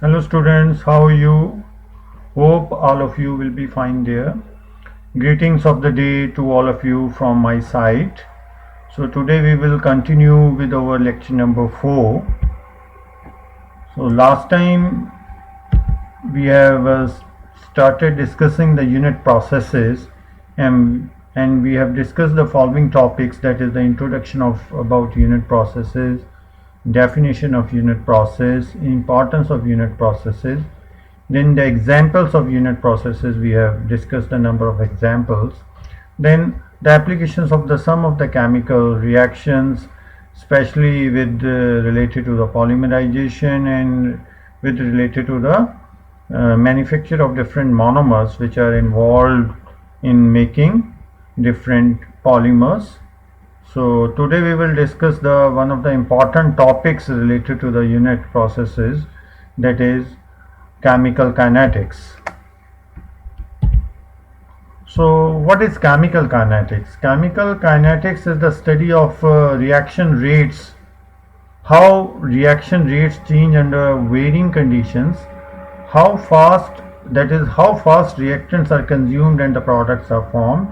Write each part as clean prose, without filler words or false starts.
Hello students, how are you? Hope all of you will be fine there. Greetings of the day to all of you from my side. So today we will continue with our lecture number 4. So last time we have started discussing the unit processes and we have discussed the following topics, that is the introduction of about unit processes, definition of unit process, importance of unit processes. Then the examples of unit processes, we have discussed a number of examples. Then the applications of the sum of the chemical reactions, especially with related to the polymerization and with related to the manufacture of different monomers which are involved in making different polymers. So today we will discuss the one of the important topics related to the unit processes, that is chemical kinetics. So what is chemical kinetics? Chemical kinetics is the study of reaction rates, how reaction rates change under varying conditions, how fast, that is how fast reactants are consumed and the products are formed.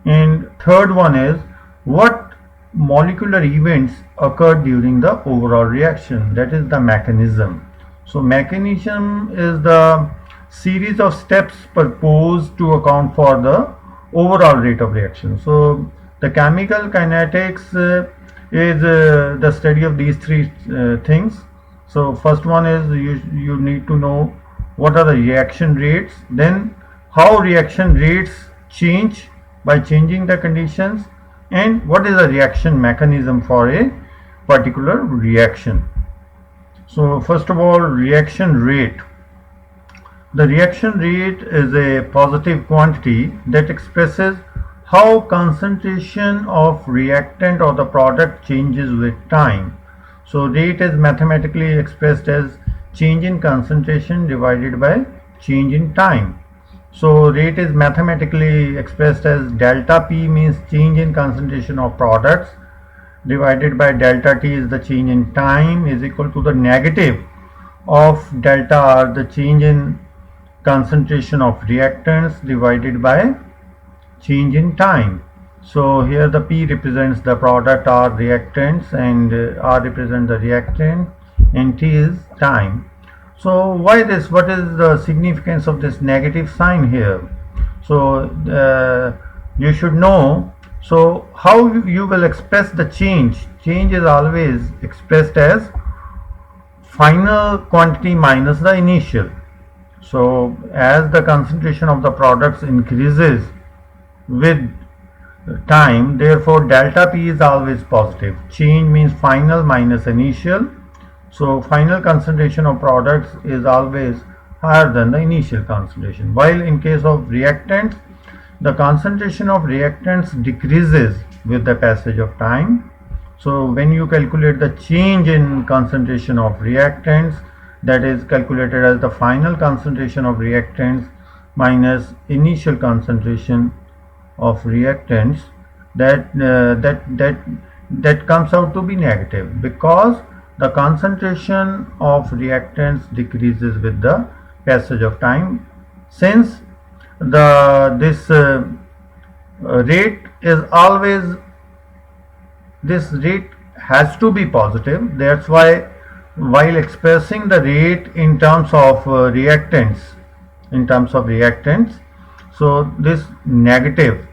And third one is what molecular events occur during the overall reaction, that is the mechanism. So mechanism is the series of steps proposed to account for the overall rate of reaction. So the chemical kinetics is the study of these three things. So first one is you need to know what are the reaction rates, then how reaction rates change by changing the conditions, and what is the reaction mechanism for a particular reaction. So first of all, reaction rate. The reaction rate is a positive quantity that expresses how concentration of reactant or the product changes with time. So rate is mathematically expressed as change in concentration divided by change in time. So rate is mathematically expressed as delta P, means change in concentration of products, divided by delta T is the change in time, is equal to the negative of delta R, the change in concentration of reactants, divided by change in time. So here the P represents the product, R reactants, and R represents the reactant, and T is time. So why this? What is the significance of this negative sign here? So you should know. So how you will express the change? Change is always expressed as final quantity minus the initial. So as the concentration of the products increases with time, therefore delta P is always positive. Change means final minus initial. So final concentration of products is always higher than the initial concentration. While in case of reactants, the concentration of reactants decreases with the passage of time. So when you calculate the change in concentration of reactants, that is calculated as the final concentration of reactants minus initial concentration of reactants, that comes out to be negative, because the concentration of reactants decreases with the passage of time. Since this rate is always, this rate has to be positive. That's why while expressing the rate in terms of reactants, so this negative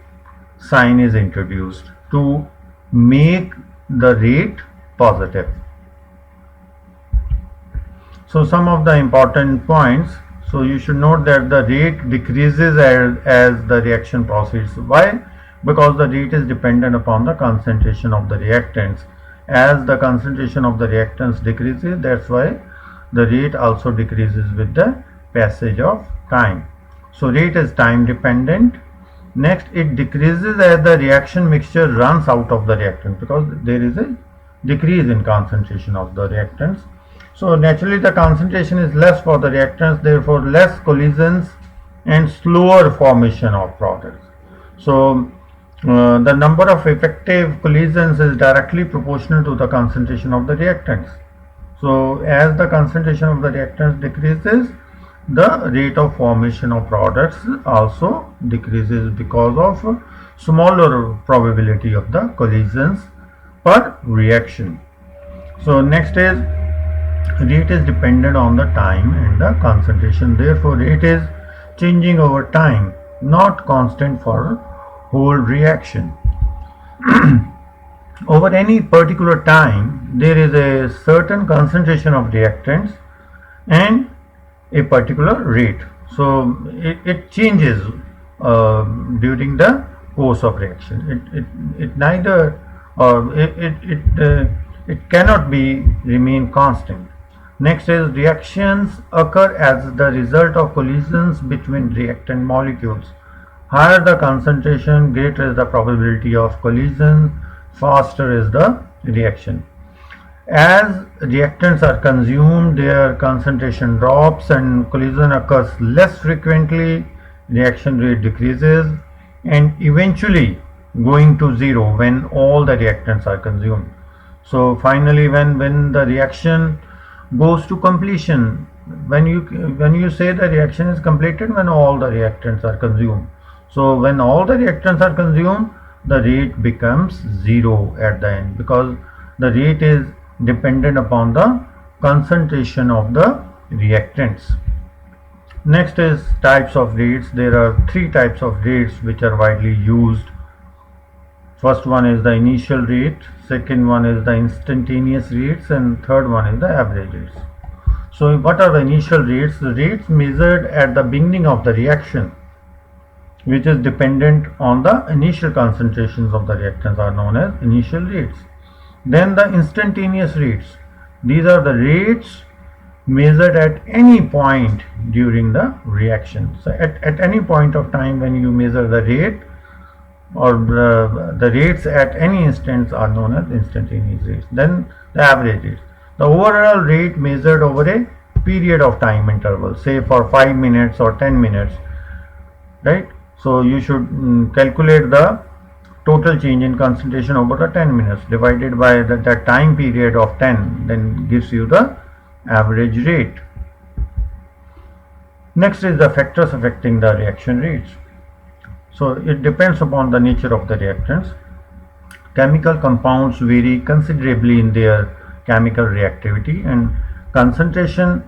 sign is introduced to make the rate positive. So some of the important points. So you should note that the rate decreases as the reaction proceeds. Why? Because the rate is dependent upon the concentration of the reactants. As the concentration of the reactants decreases, that's why the rate also decreases with the passage of time. So rate is time dependent. Next, it decreases as the reaction mixture runs out of the reactant, because there is a decrease in concentration of the reactants. So naturally the concentration is less for the reactants, therefore less collisions and slower formation of products. So the number of effective collisions is directly proportional to the concentration of the reactants. So as the concentration of the reactants decreases, the rate of formation of products also decreases because of smaller probability of the collisions per reaction. So next is rate is dependent on the time and the concentration. Therefore, rate is changing over time, not constant for whole reaction. Over any particular time, there is a certain concentration of reactants and a particular rate. So it changes during the course of reaction. It neither or it cannot be remain constant. Next is reactions occur as the result of collisions between reactant molecules. Higher the concentration, greater is the probability of collision, faster is the reaction. As reactants are consumed, their concentration drops and collision occurs less frequently, reaction rate decreases and eventually going to zero when all the reactants are consumed. So finally when the reaction goes to completion, when you say the reaction is completed when all the reactants are consumed. So when all the reactants are consumed, the rate becomes zero at the end, because the rate is dependent upon the concentration of the reactants. Next is types of rates. There are three types of rates which are widely used. First one is the initial rate, second one is the instantaneous rates, and third one is the average rates. So what are the initial rates? The rates measured at the beginning of the reaction, which is dependent on the initial concentrations of the reactants, are known as initial rates. Then the instantaneous rates. These are the rates measured at any point during the reaction. So at any point of time when you measure the rate, or the rates at any instance are known as instantaneous rates. Then the average rates. The overall rate measured over a period of time interval, say for 5 minutes or 10 minutes, right? So you should calculate the total change in concentration over the 10 minutes divided by the time period of 10, then gives you the average rate. Next is the factors affecting the reaction rates. So it depends upon the nature of the reactants. Chemical compounds vary considerably in their chemical reactivity and concentration.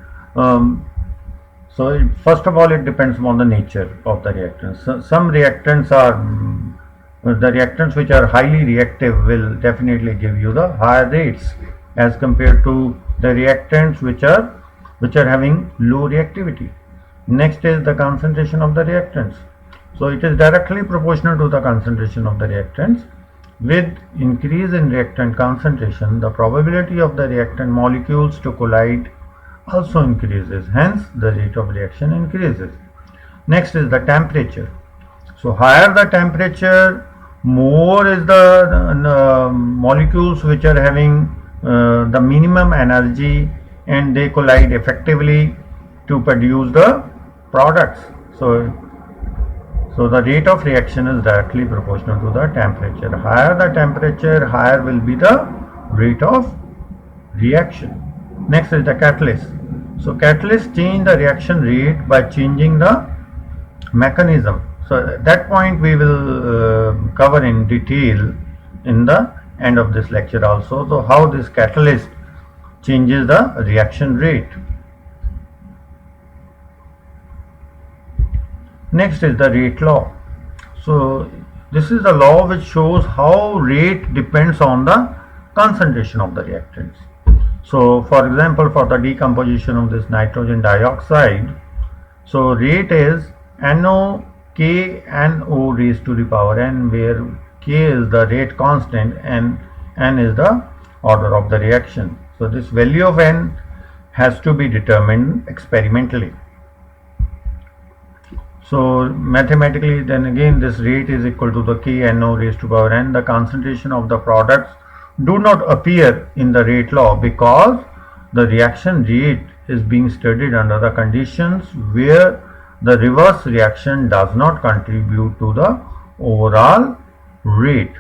First of all, it depends upon the nature of the reactants. So some reactants are the reactants which are highly reactive will definitely give you the higher rates as compared to the reactants which are having low reactivity. Next is the concentration of the reactants. So it is directly proportional to the concentration of the reactants. With increase in reactant concentration, the probability of the reactant molecules to collide also increases. Hence, the rate of reaction increases. Next is the temperature. So higher the temperature, more is the molecules which are having the minimum energy, and they collide effectively to produce the products. So the rate of reaction is directly proportional to the temperature. Higher the temperature, higher will be the rate of reaction. Next is the catalyst. So catalysts change the reaction rate by changing the mechanism. So at that point we will cover in detail in the end of this lecture also. So how this catalyst changes the reaction rate. Next is the rate law. So this is the law which shows how rate depends on the concentration of the reactants. So for example, for the decomposition of this nitrogen dioxide, so rate is NO K NO raised to the power n, where K is the rate constant and N is the order of the reaction. So this value of N has to be determined experimentally. So mathematically, then again, this rate is equal to the K NO raised to power n. The concentration of the products do not appear in the rate law because the reaction rate is being studied under the conditions where the reverse reaction does not contribute to the overall rate,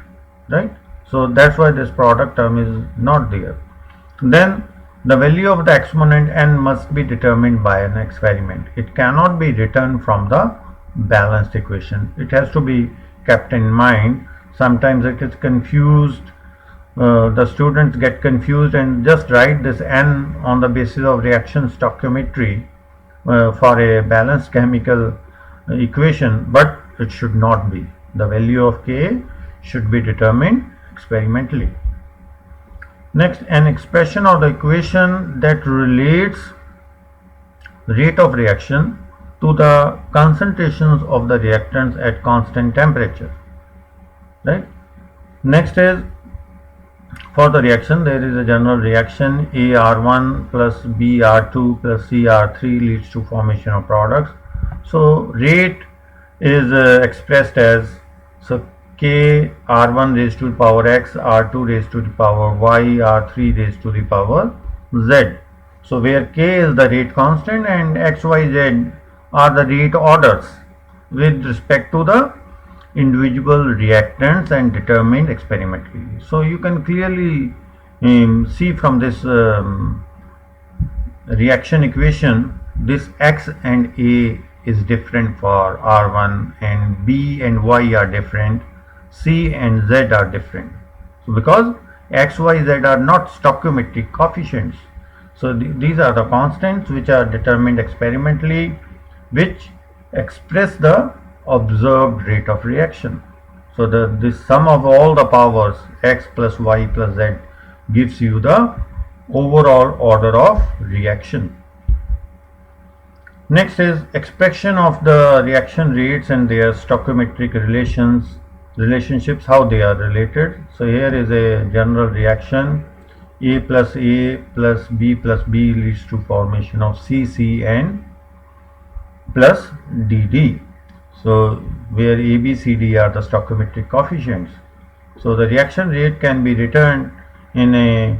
right? So that's why this product term is not there. Then The value of the exponent n must be determined by an experiment. It cannot be written from the balanced equation. It has to be kept in mind. Sometimes it is confused. The students get confused and just write this n on the basis of reaction stoichiometry for a balanced chemical equation, but it should not be. The value of Ka should be determined experimentally. Next, an expression of the equation that relates rate of reaction to the concentrations of the reactants at constant temperature. Right. Next is, for the reaction, there is a general reaction AR1 plus BR2 plus CR3 leads to formation of products. So rate is expressed as, so K R1 raised to the power X, R2 raised to the power Y, R3 raised to the power Z. So where K is the rate constant and X, Y, Z are the rate orders with respect to the individual reactants and determined experimentally. So you can clearly see from this reaction equation, this X and A is different for R1, and B and Y are different, C and Z are different. So because X, Y, Z are not stoichiometric coefficients, so these are the constants which are determined experimentally, which express the observed rate of reaction. So this sum of all the powers X plus Y plus Z gives you the overall order of reaction. Next is expression of the reaction rates and their stoichiometric relationships, how they are related. So here is a general reaction. A plus B plus B leads to formation of CC and plus DD. So where A, B, C, D are the stoichiometric coefficients. So the reaction rate can be written in a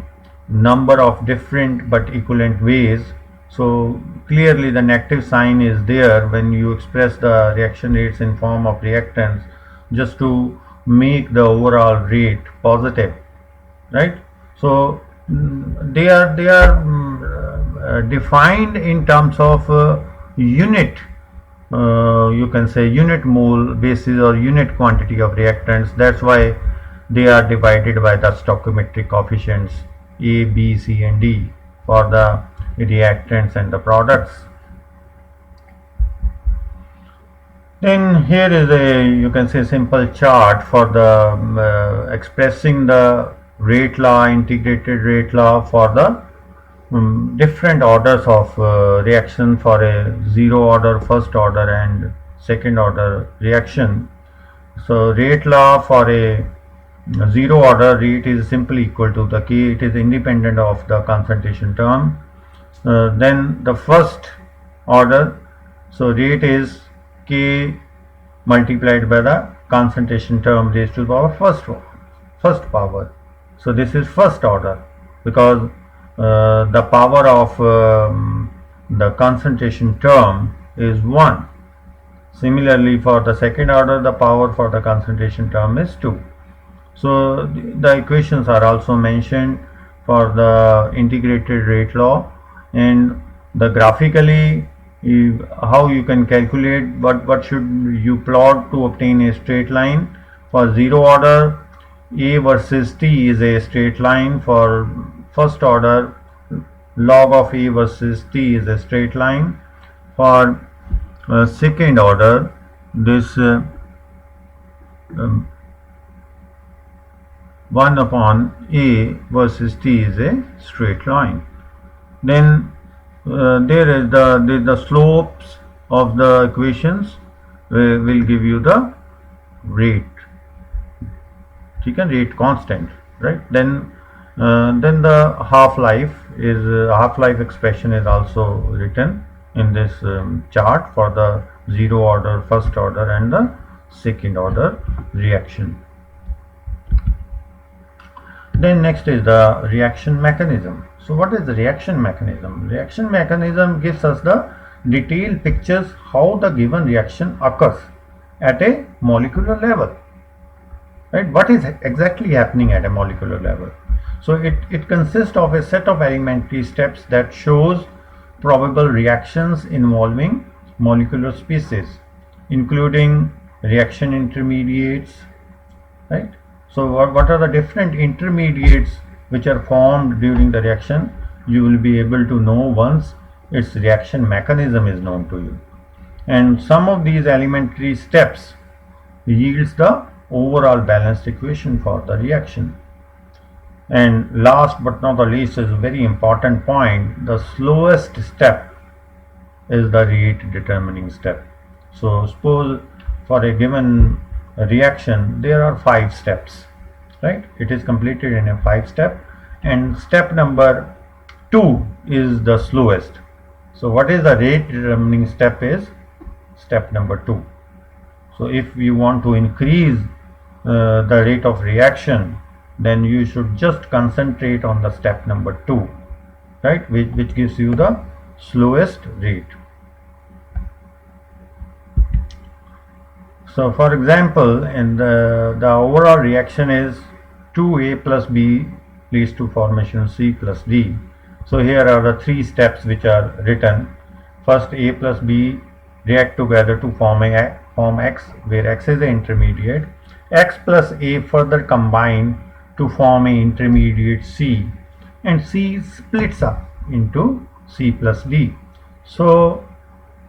number of different but equivalent ways. So clearly the negative sign is there when you express the reaction rates in form of reactants, just to make the overall rate positive, right? So they are defined in terms of unit, you can say unit mole basis or unit quantity of reactants. That's why they are divided by the stoichiometric coefficients A, B, C and D for the reactants and the products. Then here is a, you can say, simple chart for the expressing the rate law, integrated rate law for the different orders of reaction for a zero order, first order and second order reaction. So rate law for a zero order rate is simply equal to the K. It is independent of the concentration term. Then the first order, so rate is K multiplied by the concentration term raised to the power first power. So this is first order because the power of the concentration term is 1. Similarly, for the second order, the power for the concentration term is 2. So the equations are also mentioned for the integrated rate law, and the graphically how you can calculate what should you plot to obtain a straight line. For zero order, A versus T is a straight line. For first order, log of A versus T is a straight line. For second order, this 1 upon A versus T is a straight line. Then there is the slopes of the equations will give you the rate. You can rate constant, right? Then the half-life expression is also written in this chart for the zero order, first order and the second order reaction. Then next is the reaction mechanism. So what is the reaction mechanism? Reaction mechanism gives us the detailed pictures how the given reaction occurs at a molecular level. Right? What is exactly happening at a molecular level? So it consists of a set of elementary steps that shows probable reactions involving molecular species, including reaction intermediates, right? So what are the different intermediates which are formed during the reaction? You will be able to know once its reaction mechanism is known to you. And some of these elementary steps yields the overall balanced equation for the reaction. And last but not the least is a very important point, the slowest step is the rate determining step. So suppose for a given reaction there are 5 steps, right? It is completed in a 5 step, and step number 2 is the slowest. So what is the rate determining step is step number 2. So if you want to increase the rate of reaction, then you should just concentrate on the step number 2, right, which gives you the slowest rate. So for example, in the overall reaction is 2A plus B leads to formation of C plus D. So here are the 3 steps which are written. First, A plus B react together to form X, where X is the intermediate. X plus A further combine to form an intermediate C, and C splits up into C plus D. So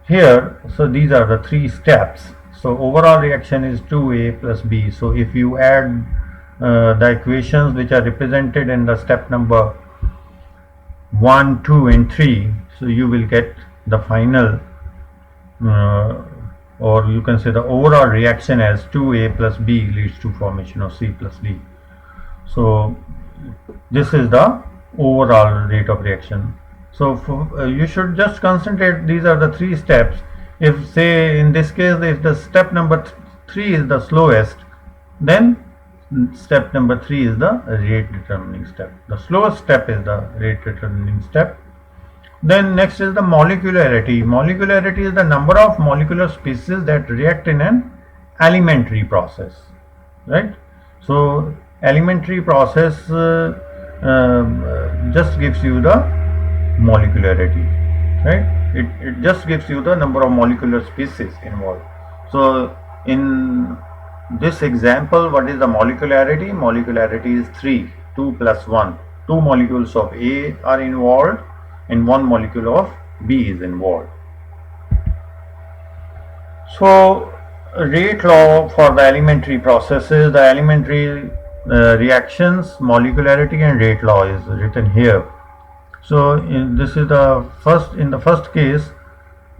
here, so these are the 3 steps. So overall reaction is 2A plus B. So if you add the equations which are represented in the step number 1, 2 and 3, so you will get the final or you can say the overall reaction as 2A plus B leads to formation of C plus D. So this is the overall rate of reaction. So you should just concentrate, these are the 3 steps. If say in this case if the step number 3 is the slowest, then step number 3 is the rate determining step. The slowest step is the rate determining step. Then next is the molecularity. Molecularity is the number of molecular species that react in an elementary process, right? So elementary process just gives you the molecularity, right? It just gives you the number of molecular species involved. So in this example, what is the molecularity? Molecularity is 3, 2 plus 1. 2 molecules of A are involved and 1 molecule of B is involved. So rate law for the elementary processes, the elementary reactions, molecularity and rate law is written here. So this is the first, in the first case,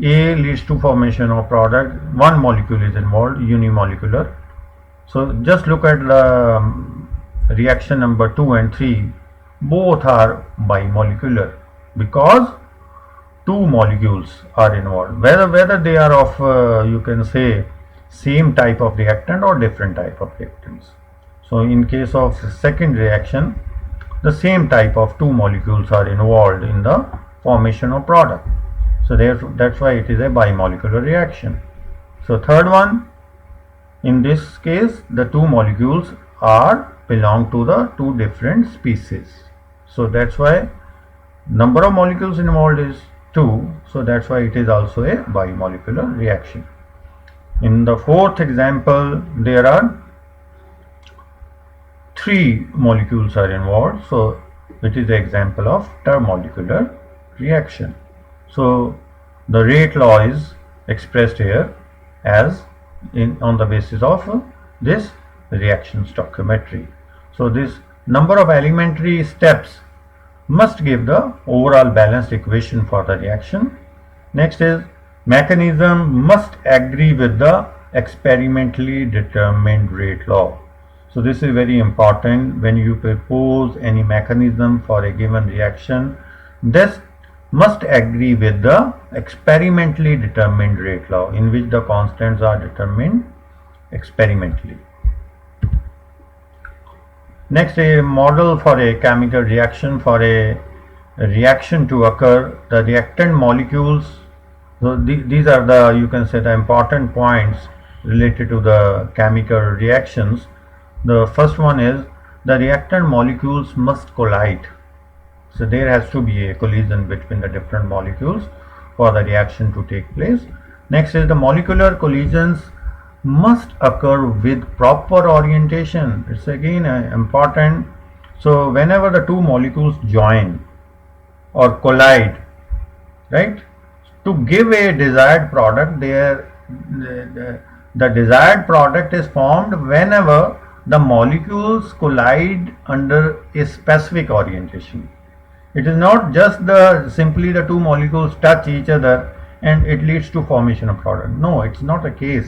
A leads to formation of product, 1 molecule is involved, unimolecular. So just look at the reaction number 2 and 3, both are bimolecular because 2 molecules are involved, whether they are of you can say same type of reactant or different type of reactants. So in case of second reaction, the same type of 2 molecules are involved in the formation of product. So therefore that's why it is a bimolecular reaction. So third one, in this case the 2 molecules belong to the 2 different species. So that's why number of molecules involved is 2. So that's why it is also a bimolecular reaction. In the fourth example, there are 3 molecules are involved. So it is an example of termolecular reaction. So the rate law is expressed here as on the basis of this reaction stoichiometry. So this number of elementary steps must give the overall balanced equation for the reaction. Next is mechanism must agree with the experimentally determined rate law. So this is very important when you propose any mechanism for a given reaction. This must agree with the experimentally determined rate law, in which the constants are determined experimentally. Next, a model for a chemical reaction. For a reaction to occur, the reactant molecules, so these are the, you can say, the important points related to the chemical reactions. The first one is the reactant molecules must collide. So there has to be a collision between the different molecules for the reaction to take place. Next is the molecular collisions must occur with proper orientation. It's again important. So whenever the two molecules join or collide, right, to give a desired product, the desired product is formed whenever the molecules collide under a specific orientation. It is not just simply the two molecules touch each other and it leads to formation of product. No, it's not the case.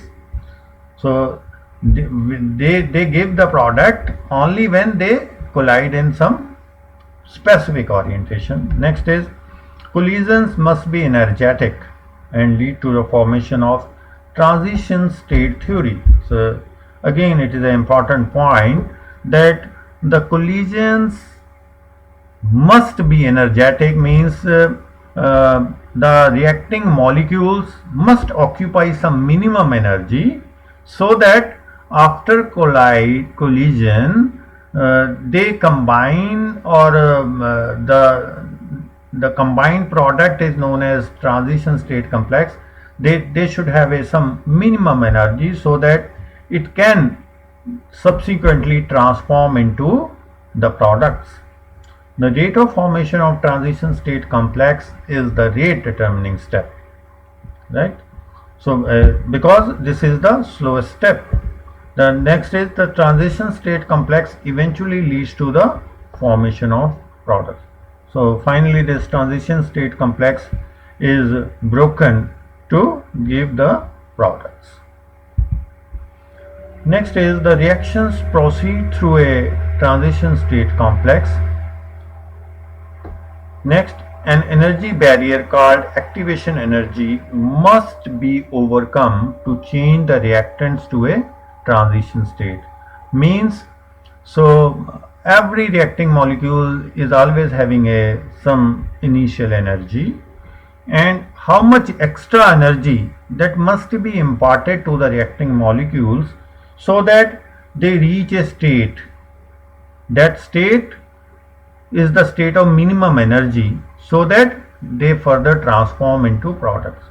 So they give the product only when they collide in some specific orientation. Next is collisions must be energetic and lead to the formation of transition state theory. So again, it is an important point that the collisions must be energetic, means the reacting molecules must occupy some minimum energy, so that after collision they combine, or the combined product is known as transition state complex. They should have some minimum energy so that it can subsequently transform into the products. The rate of formation of transition state complex is the rate determining step, right? So because this is the slowest step. The next is the transition state complex eventually leads to the formation of products. So finally this transition state complex is broken to give the products. Next is the reactions proceed through a transition state complex. Next, an energy barrier called activation energy must be overcome to change the reactants to a transition state. Means, so every reacting molecule is always having some initial energy, and how much extra energy that must be imparted to the reacting molecules so that they reach a state. That state is the state of minimum energy, so that they further transform into products.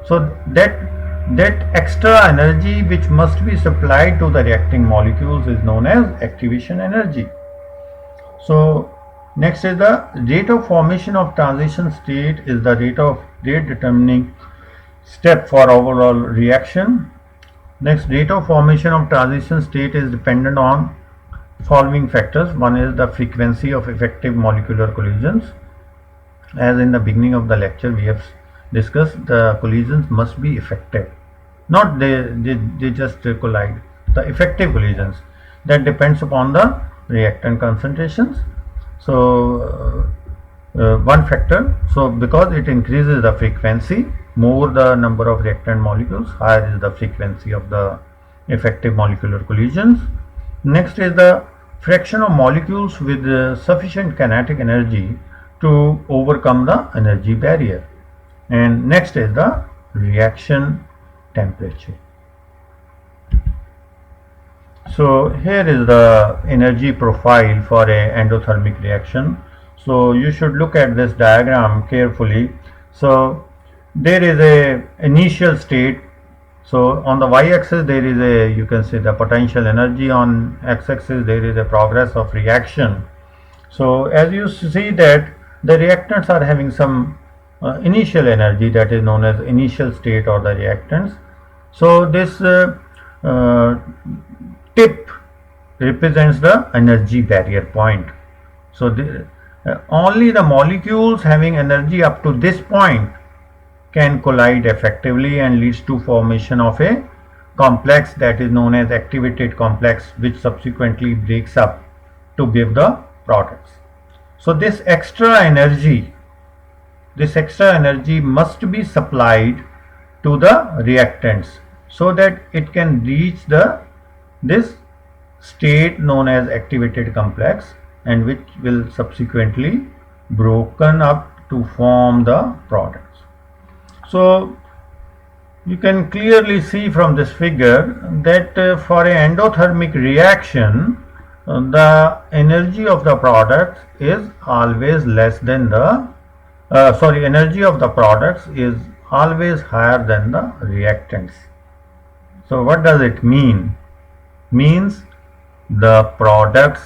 So that extra energy which must be supplied to the reacting molecules is known as activation energy. So next is the rate of formation of transition state is the rate determining step for overall reaction. Next, rate of formation of transition state is dependent on following factors. One is the frequency of effective molecular collisions. As in the beginning of the lecture we have discussed, the collisions must be effective, not they just collide. The effective collisions, that depends upon the reactant concentrations. So one factor, so because it increases the frequency, more the number of reactant molecules, higher is the frequency of the effective molecular collisions. Next is the fraction of molecules with sufficient kinetic energy to overcome the energy barrier. And next is the reaction temperature. So here is the energy profile for a endothermic reaction. So you should look at this diagram carefully. So there is a initial state. So on the y-axis there is you can see the potential energy. On x-axis there is a progress of reaction. So as you see that the reactants are having some initial energy, that is known as initial state or the reactants. So this tip represents the energy barrier point. So only the molecules having energy up to this point can collide effectively and leads to formation of a complex that is known as activated complex, which subsequently breaks up to give the products. So this extra energy must be supplied to the reactants so that it can reach this state known as activated complex, and which will subsequently broken up to form the products. So you can clearly see from this figure that for an endothermic reaction, the energy of the product is always less than the energy of the products is always higher than the reactants. So what does it mean? Means the products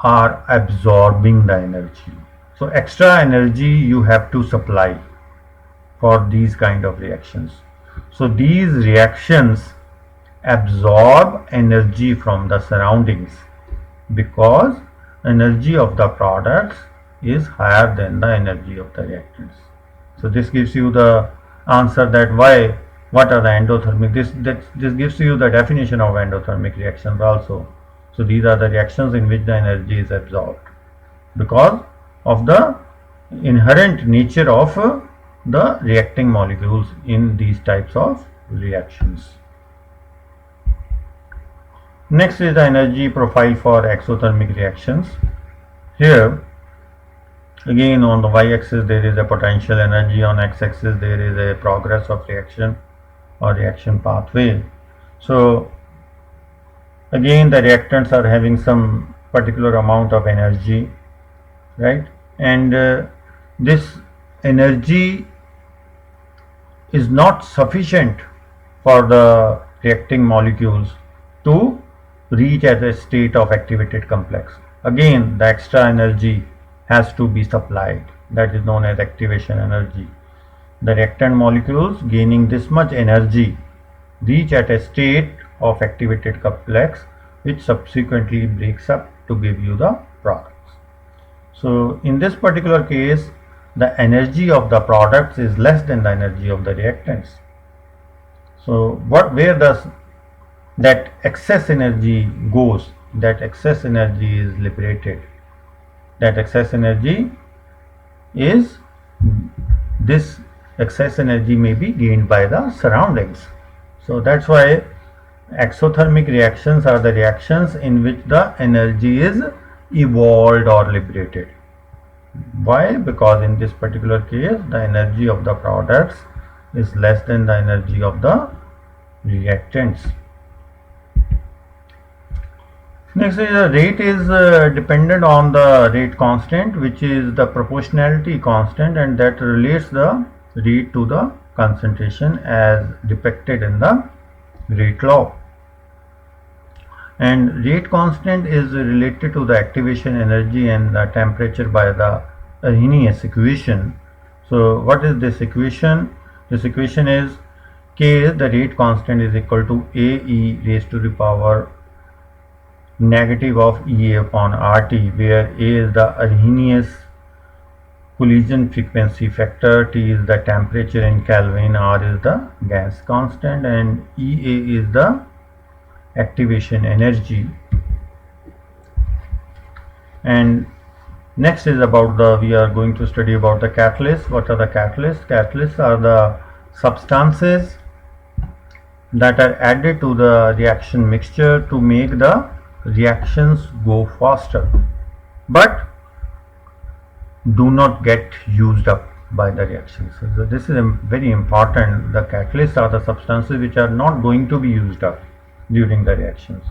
are absorbing the energy. So extra energy you have to supply for these kind of reactions. So these reactions absorb energy from the surroundings because energy of the products is higher than the energy of the reactants. So this gives you the answer that what are the endothermic, this gives you the definition of endothermic reactions also. So these are the reactions in which the energy is absorbed because of the inherent nature of the reacting molecules in these types of reactions. Next is the energy profile for exothermic reactions. Here again on the y-axis there is a potential energy, on x-axis there is a progress of reaction or reaction pathway. So again the reactants are having some particular amount of energy, right, and this energy is not sufficient for the reacting molecules to reach at a state of activated complex. Again the extra energy has to be supplied, that is known as activation energy. The reactant molecules gaining this much energy reach at a state of activated complex which subsequently breaks up to give you the products. So in this particular case the energy of the products is less than the energy of the reactants. So where does that excess energy goes? That excess energy is liberated. That excess energy is, this excess energy may be gained by the surroundings. So that's why exothermic reactions are the reactions in which the energy is evolved or liberated. Why? Because in this particular case the energy of the products is less than the energy of the reactants. Next is the rate is dependent on the rate constant, which is the proportionality constant, and that relates the rate to the concentration as depicted in the rate law. And rate constant is related to the activation energy and the temperature by the Arrhenius equation. So what is this equation? This equation is K, the rate constant, is equal to AE raised to the power negative of EA upon RT, where A is the Arrhenius collision frequency factor, T is the temperature in Kelvin, R is the gas constant, and EA is the activation energy. And next is about we are going to study about the catalysts. What are the catalysts? Catalysts are the substances that are added to the reaction mixture to make the reactions go faster, but do not get used up by the reactions. So this is very important. The catalysts are the substances which are not going to be used up during the reactions,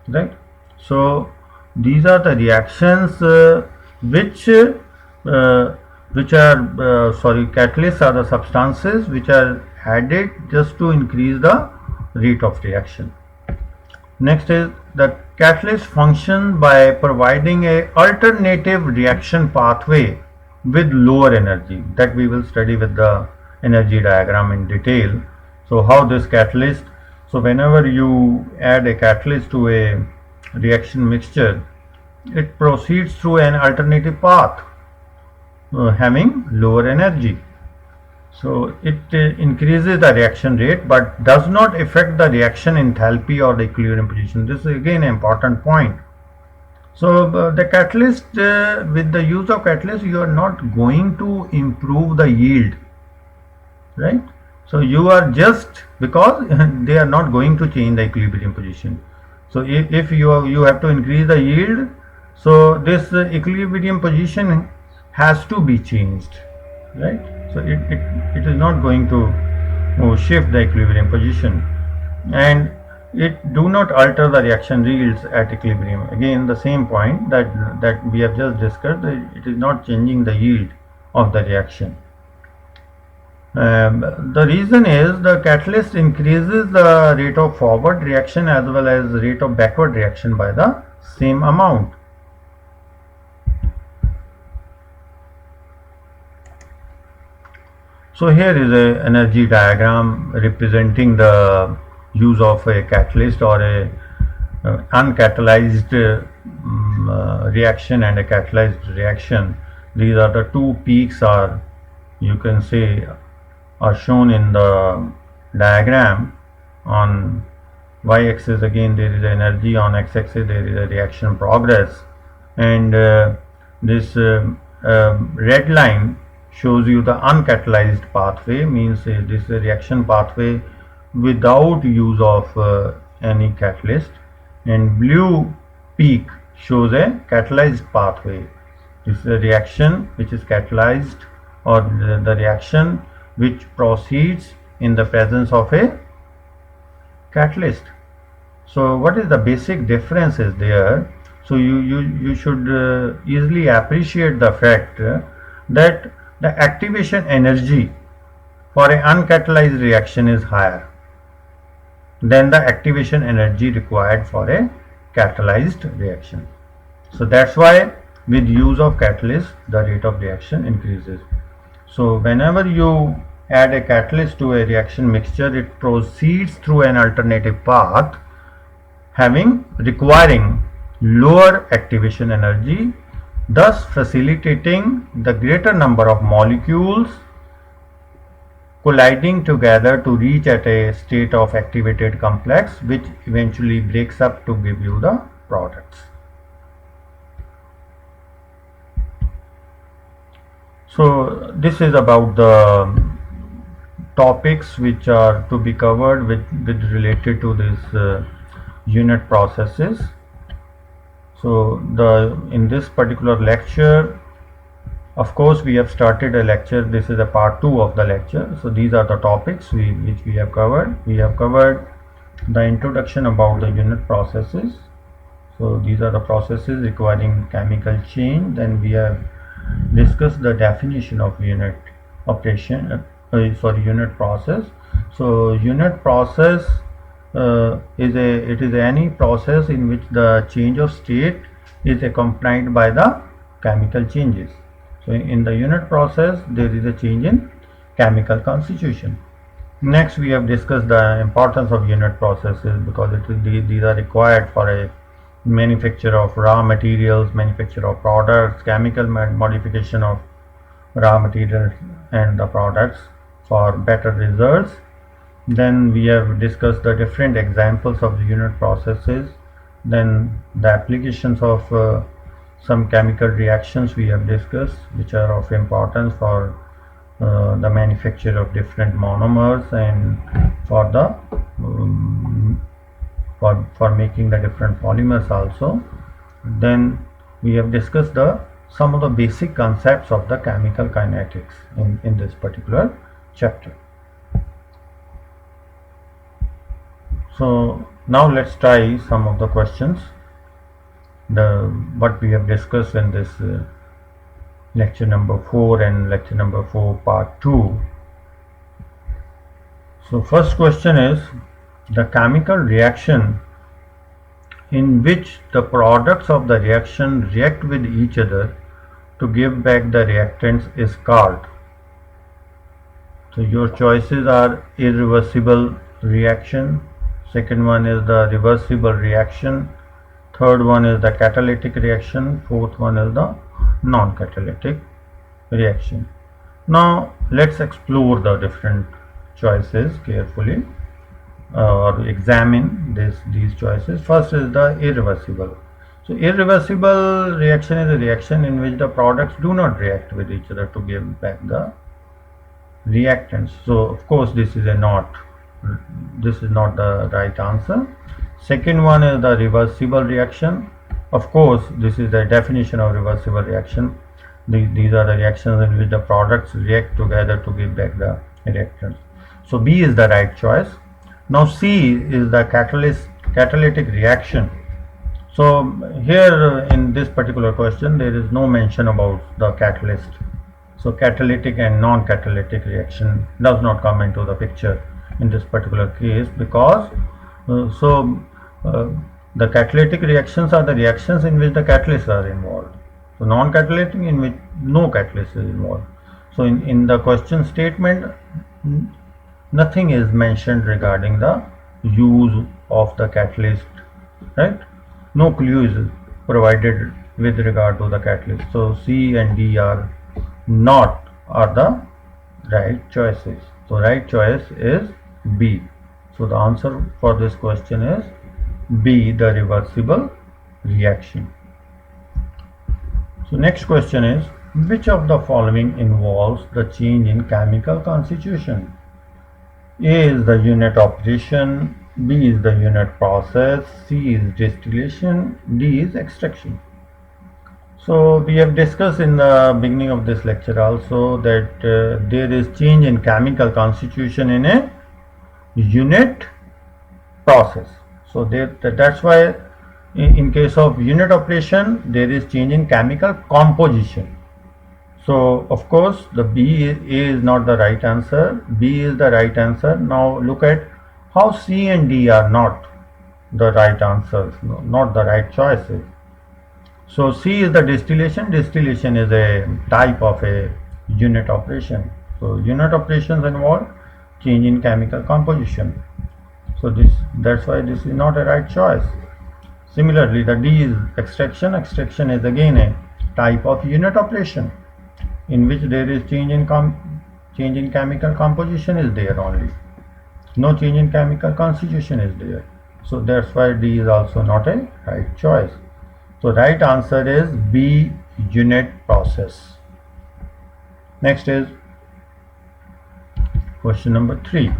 right? So these are the reactions catalysts are the substances which are added just to increase the rate of reaction. Next is the catalyst function by providing a alternative reaction pathway with lower energy, that we will study with the energy diagram in detail. So how this catalyst, so whenever you add a catalyst to a reaction mixture, it proceeds through an alternative path having lower energy. So it increases the reaction rate but does not affect the reaction enthalpy or the equilibrium position. This is again an important point. So the catalyst, with the use of catalyst, you are not going to improve the yield, right? So you are just, because they are not going to change the equilibrium position. So if you have to increase the yield, so this equilibrium position has to be changed, right? So it is not going to shift the equilibrium position. And it do not alter the reaction yields at equilibrium. Again, the same point that we have just discussed, it is not changing the yield of the reaction. The reason is the catalyst increases the rate of forward reaction as well as rate of backward reaction by the same amount. So here is a energy diagram representing the use of a catalyst or a uncatalyzed reaction and a catalyzed reaction. These are the two peaks, are you can say are shown in the diagram. On y-axis again there is energy, on x-axis there is a reaction progress, and this red line shows you the uncatalyzed pathway, means this is a reaction pathway without use of any catalyst, and blue peak shows a catalyzed pathway. This is a reaction which is catalyzed, or the reaction which proceeds in the presence of a catalyst. So what is the basic difference is there? So you should easily appreciate the fact that the activation energy for an uncatalyzed reaction is higher than the activation energy required for a catalyzed reaction. So that's why with use of catalyst the rate of reaction increases. So whenever you add a catalyst to a reaction mixture, it proceeds through an alternative path requiring lower activation energy, thus facilitating the greater number of molecules colliding together to reach at a state of activated complex, which eventually breaks up to give you the products. So this is about the topics which are to be covered with related to this unit processes. So in this particular lecture, of course we have started a lecture. This is a part 2 of the lecture. So these are the topics which we have covered. We have covered the introduction about the unit processes. So these are the processes requiring chemical change. Then we have discussed the definition of unit operation, unit process. So unit process is any process in which the change of state is accompanied by the chemical changes. So in the unit process there is a change in chemical constitution. Next we have discussed the importance of unit processes, because these are required for a manufacture of raw materials, manufacture of products, chemical modification of raw materials and the products for better results. Then we have discussed the different examples of the unit processes. Then the applications of some chemical reactions we have discussed, which are of importance for the manufacture of different monomers and for the for making the different polymers also. Then we have discussed some of the basic concepts of the chemical kinetics in this particular chapter. So now let's try some of the questions what we have discussed in this lecture number 4 and lecture number 4 part 2. So first question is, the chemical reaction in which the products of the reaction react with each other to give back the reactants is called. So your choices are irreversible reaction, second one is the reversible reaction, third one is the catalytic reaction, fourth one is the non-catalytic reaction. Now let's explore the different choices carefully or examine these choices. First is the irreversible. So irreversible reaction is a reaction in which the products do not react with each other to give back the reactants. So of course this is not the right answer. Second one is the reversible reaction. Of course this is the definition of reversible reaction. These are the reactions in which the products react together to give back the reactants. So B is the right choice. Now C is the catalyst catalytic reaction. So here in this particular question there is no mention about the catalyst. So catalytic and non-catalytic reaction does not come into the picture in this particular case, because the catalytic reactions are the reactions in which the catalysts are involved. So non-catalytic in which no catalyst is involved. So in the question statement nothing is mentioned regarding the use of the catalyst, right? No clue is provided with regard to the catalyst. So C and D are the right choices. So right choice is B. So the answer for this question is B, the reversible reaction. So next question is, which of the following involves the change in chemical constitution? A is the unit operation, B is the unit process, C is distillation, D is extraction. So we have discussed in the beginning of this lecture also that there is change in chemical constitution in a unit process. So that's why in case of unit operation there is change in chemical composition. So of course the B is not the right answer, B is the right answer. Now look at how C and D are not the right answers, not the right choices. So C is the distillation. Distillation is a type of a unit operation. So unit operations involve change in chemical composition. So that's why this is not a right choice. Similarly, the D is extraction. Extraction is again a type of unit operation in which there is change in chemical composition is there only. No change in chemical constitution is there. So that's why D is also not a right choice. So right answer is B, unit process. Next is question number 3.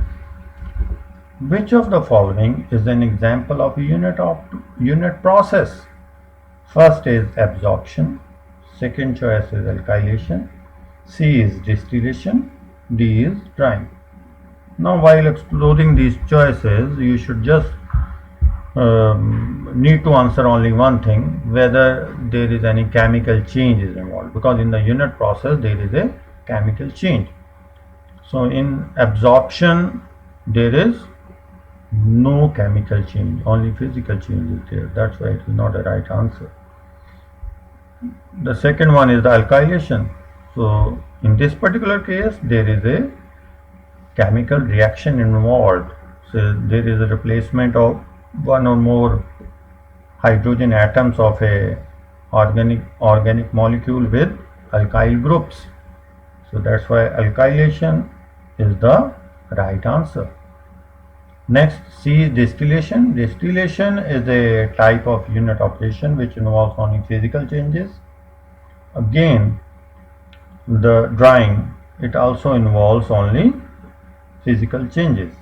Which of the following is an example of a unit process? First is absorption, second choice is alkylation, C is distillation, D is drying. Now while exploring these choices you should just need to answer only one thing, whether there is any chemical change is involved, because in the unit process there is a chemical change. So in absorption there is no chemical change, only physical change is there. That's why it is not a right answer. The second one is the alkylation. So in this particular case there is a chemical reaction involved. So there is a replacement of one or more hydrogen atoms of a organic molecule with alkyl groups. So that's why alkylation is the right answer. Next, C is distillation. Distillation is a type of unit operation which involves only physical changes. Again, the drying, it also involves only physical changes.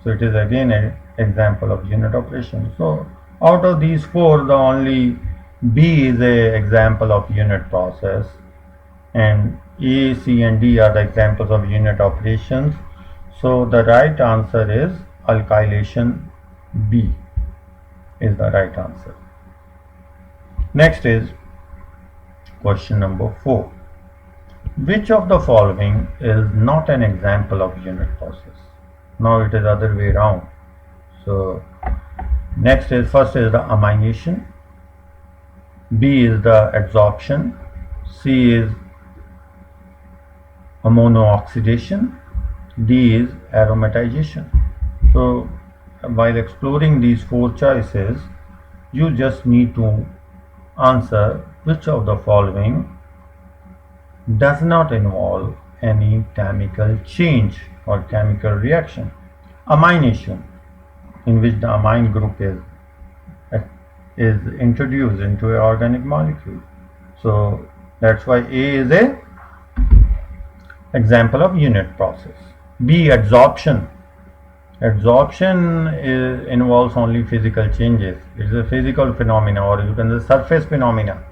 So it is again an example of unit operation. So out of these four, the only B is a example of unit process, and A, C and D are the examples of unit operations. So the right answer is alkylation. B is the right answer. Next is question number 4. Which of the following is not an example of unit process? Now it is other way around. So next is, first is the amination, B is the adsorption, C is ammonooxidation, D is aromatization. So while exploring these four choices, you just need to answer which of the following does not involve any chemical change or chemical reaction. Amination, in which the amine group is introduced into an organic molecule. So that's why A is a example of unit process. B, adsorption. Adsorption involves only physical changes. It is a physical phenomena, or you can say surface phenomena.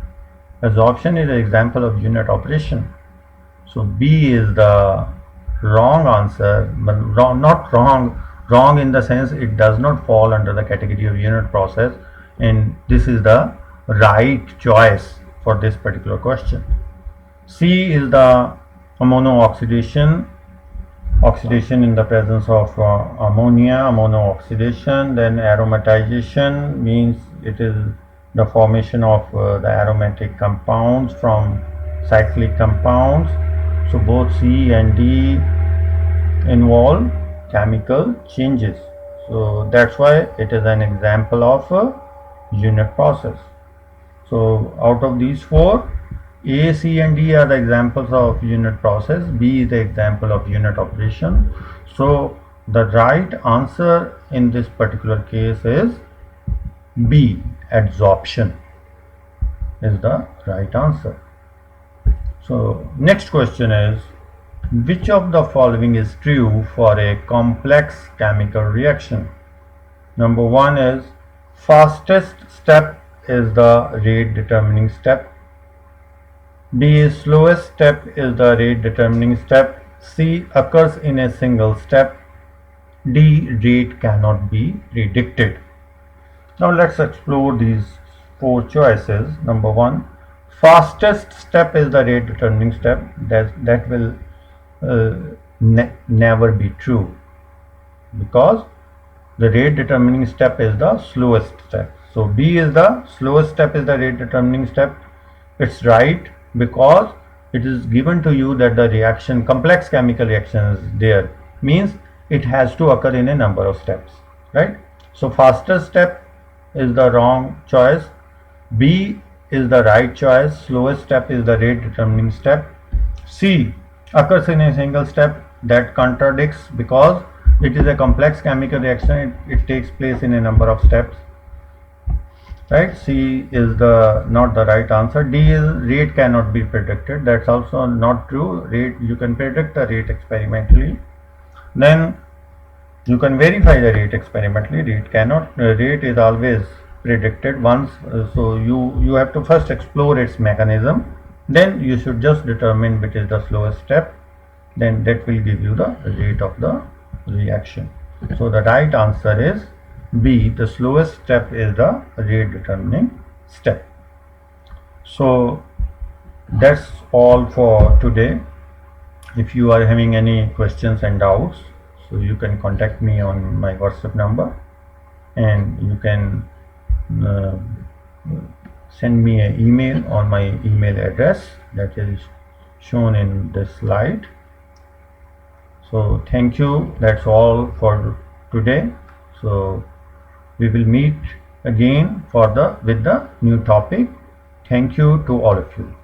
Adsorption is an example of unit operation. So B is the wrong answer, but not wrong, Wrong in the sense it does not fall under the category of unit process, and this is the right choice for this particular question. C is the ammono oxidation in the presence of ammonia, ammono-oxidation. Then aromatization means it is the formation of the aromatic compounds from cyclic compounds. So both C and D involve chemical changes. So that's why it is an example of a unit process. So out of these four, A, C and D are the examples of unit process. B is the example of unit operation. So the right answer in this particular case is B, adsorption is the right answer. So next question is, which of the following is true for a complex chemical reaction? Number one is, fastest step is the rate determining step. B is, slowest step is the rate determining step. C, occurs in a single step. D, rate cannot be predicted. Now let's explore these four choices. Number one, fastest step is the rate determining step. That will never be true, because the rate determining step is the slowest step. So B is the slowest step is the rate determining step. It's right because it is given to you that the reaction, complex chemical reaction is there, means it has to occur in a number of steps, right? So fastest step is the wrong choice. B is the right choice. Slowest step is the rate determining step. C, occurs in a single step. That contradicts, because it is a complex chemical reaction. It takes place in a number of steps, right? C is not the right answer. D is, rate cannot be predicted. That's also not true. Rate, you can predict the rate experimentally. Then you can verify the rate experimentally. Rate cannot. Rate is always predicted once. So you have to first explore its mechanism. Then you should just determine which is the slowest step. Then that will give you the rate of the reaction. So the right answer is B. The slowest step is the rate determining step. So that's all for today. If you are having any questions and doubts, so you can contact me on my WhatsApp number, and you can send me an email on my email address that is shown in this slide. So thank you. That's all for today. So we will meet again with the new topic. Thank you to all of you.